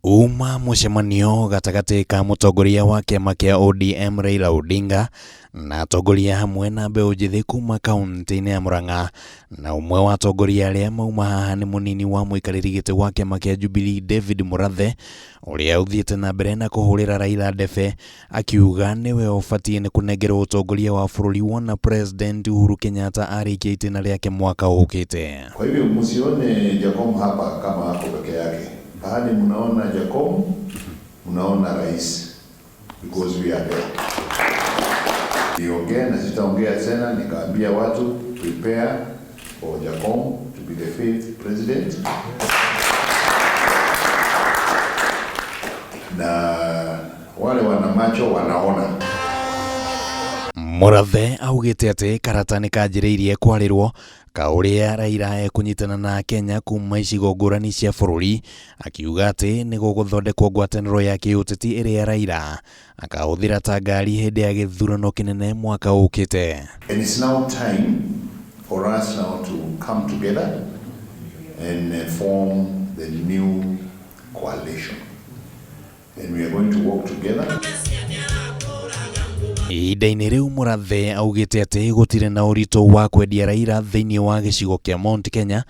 Uma mucemanio gatagati ka mutongoria wa kiama kia ODM Raila Odinga na atongoria hamwe na mbeũ njĩthĩ kuma kaunti-inĩ ya Murang'a, na umwe wa atongoria arĩa mauma haha nĩ munini wa muikariri giti wa kiama kia Jubilee David Murathe, uria uthiĩte na mbere na kuhũrĩra Raila ndebe akiuga niwe ũbatiĩ nĩ kũnengerwo utongoria wa bũrũri wona President Uhuru Kenyatta arĩkia itĩna rĩake mwaka ũkĩte. Kwa hivyo msione Jacob hapa kama hapo peke yake. Bahali mnaona Jacob, mnaona rais, because we are there. Niongea na sitaongea tena, nikaambia watu prepare for Jacob to be the fifth president. Na wale wana macho wanaona. Murathe augĩte atĩ karata nĩ kanjĩrĩirie kwarĩrwo kauria Raila ekunyitana na Kenya kuma icigo ngũrani cia bũrũri, akiuga atĩ nĩ gũgũthondekwo ngwatanĩro ya kĩũteti ĩrĩa Raila akahũthĩra ta ngari hĩndĩ ya githurano kinene mwaka ũkĩte. And it's now time for us now to come together and form the new coalition, and we are going to work together. Ihinda-inĩ rĩu Murathe augĩte atĩ gũtirĩ na ũritũ wa kwendia Raila thĩinĩ wa gĩcigo kĩa Mount Kenya,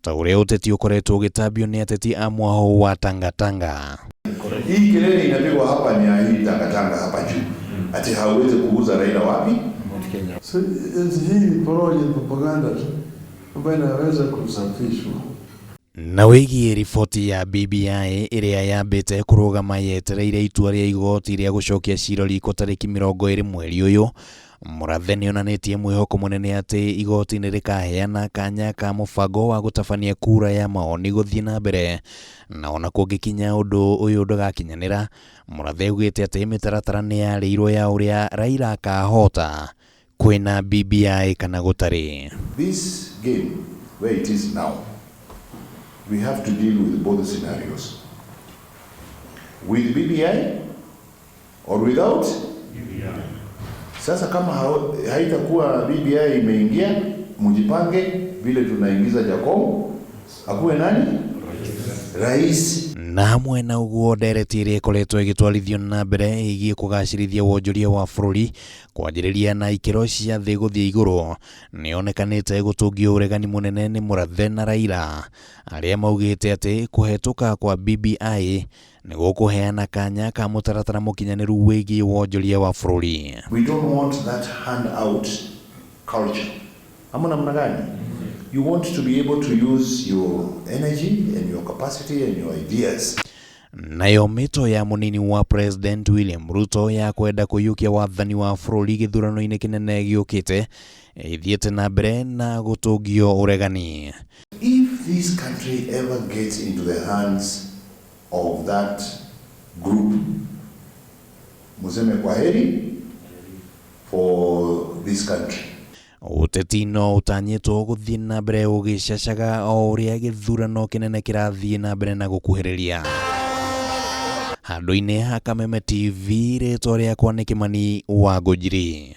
ta ũrĩa ũteti ũkoretwo ũgĩtambio nĩ ateti a mwao wa Tangatanga. Hii kelele inapigwa hapa ni ya hii Tangatanga hapa juu. Ati hawezi kuuza Raila wapi? Mount Kenya. So hii poroje propaganda ambayo inaweza kusafishwa. Na wĩgiĩ riboti ya BBI ĩrĩa yambĩte kũrũgama yetereire itua rĩa igoti rĩa gũcokia cira riko tarĩki 20 mweri ũyũ, Murathe nĩonanĩtie mwĩhoko mũnene atĩ igoti nĩ rĩkaheana kanya ka mũbango wa gũtabania kura ya maoni gũthiĩ na mbere, na ona kũngĩkinya ũndũ ũyũ ndũgakinyanĩra, Murathe augĩte atĩ mĩtaratara nĩ yarĩirwo ya ũrĩa Raila akahota kwĩna BBI kana gũtarĩ. This game where it is now, we have to deal with both scenarios. With BBI or without BBI. Sasa kama haitakuwa BBI imeingia, mjipange vile tunaingiza Jacob, akuwe nani? Rais. Na hamwe na ũguo ndereti ĩrĩa ĩkoretwo ĩgĩtwarithio na mbere ĩgiĩ kũgacĩrithia wonjoria wa bũrũri kwanjĩrĩria na ikĩro cia thĩ gũthiĩ igũrũ, nĩonekanĩte gũtũngio ũregani mũnene nĩ Murathe na Raila, arĩa maugĩte atĩ kũhetũka kwa BBI nĩ gũkũheana kanya ka mũtaratara mũkinyaniru wĩgiĩ wonjoria wa bũrũri. We don't want that handout culture. Ama namna gani? You want to be able to use your energy and your capacity and your ideas. Nayo mito ya munini wa President William Ruto ya kwenda kũiyũkia wathani wa bũrũri githurano-inĩ kinene giukite ithiĩte na mbere na gũtũngio ũregani. If this country ever gets into the hands of that group, museme kwaheri for this country. Ũteti no ũtanyĩtwo gũthiĩ na mbere ũgĩcacaga o ũrĩa gĩthurano kinene kĩrathiĩ na mbere na gũkuhĩrĩria. Handũ-inĩ ha Kameme TV, rĩtwa rĩakwa nĩ Kimani wa Ngũnjiri.